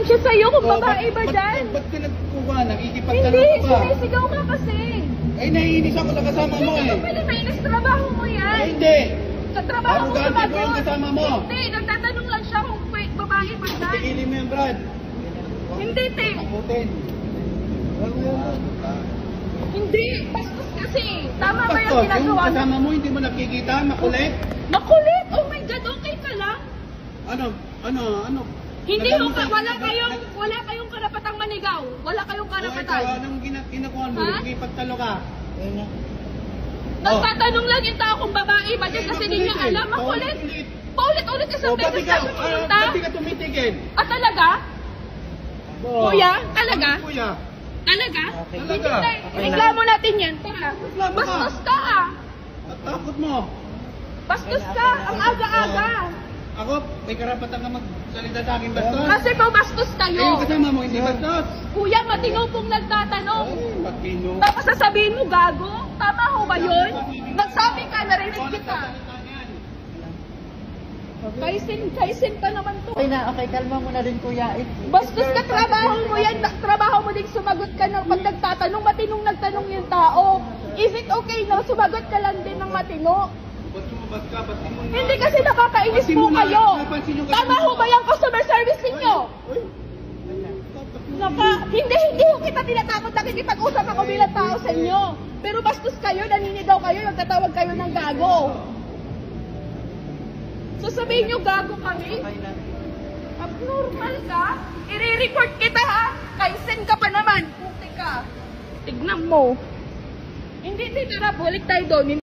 siya sa'yo kung babae ba dyan. Ba't ka nagkuha? Nakikipagtanong Hindi, ka ba? sumisigaw ka kasi. Ay, naiinis ako sa kasama mo Hindi eh. ka pwede mainis, trabaho mo yan. Ay, hindi. Sa trabaho mo Arugante po yung sumagot. kasama mo. Hindi, nagtatanong lang siya kung babae ba dyan. Tigilin mo yan, Brad. Hindi, te. Takutin. Hindi, bastos kasi. Tama ba yung Pastor, ginagawa yung mo? kasama mo, hindi mo nakikita, makulit? Makulit! Oh my God, okay ka lang? Ano? Hindi, Nagdamag- wala kayong karapatang manigaw. Wala kayong O, ikaw, karapatan. anong ginagawa mo? Ha? Nakikipagtalo ka? Nagtatanong lang yung tao kung babae ba dyan kasi hindi niya alam. Makulit. Paulit-ulit isang O, ba't beses ikaw? tayo pumunta. Ba't di ka tumitigil? Ah, talaga? Oo. Kuya? Talaga? Kuya? Talaga? Talaga? Reklamo natin yan. Tara. Reklamo ka. Bastos ka ah. At takot mo? Bastos ka. Ang aga-aga. Ako, may karapatan ka magsalita sa akin, bastos? Kasi po bastos Eh, yung kayo. kasama mo, hindi bastos? Kuya, matino pong nagtatanong. Ay, matino. Tapos sasabihin mo, gago? Tama ho ba yun? Nagsabi ka, narinig Ikaw kita. nagsasalita niyan. Kaisin pa naman to. Okay, kalma mo na rin kuya. Bastos ka, trabaho mo yan. Trabaho mo din sumagot ka ng pag nagtatanong. Matinong nagtanong yung tao. Is it okay na sumagot ka lang din ng matino? Ba't lumabas ka? Ba't di mo na- Hindi kasi nakakainis Ba't di po mo na- kayo. napansin yung Tama kasama ho mo? ba yung customer service ninyo? Uy, Hindi ho kita tinatakot na kikipag-usap ako bilang tao sa inyo. Pero bastos kayo, naninigaw kayo, nagtatawag kayo ng gago. So sabihin nyo gago kami? Abnormal ka? I-report kita ha? Kaisen ka pa naman. Puti ka. Tignan mo. Hindi, tara, balik tayo doon.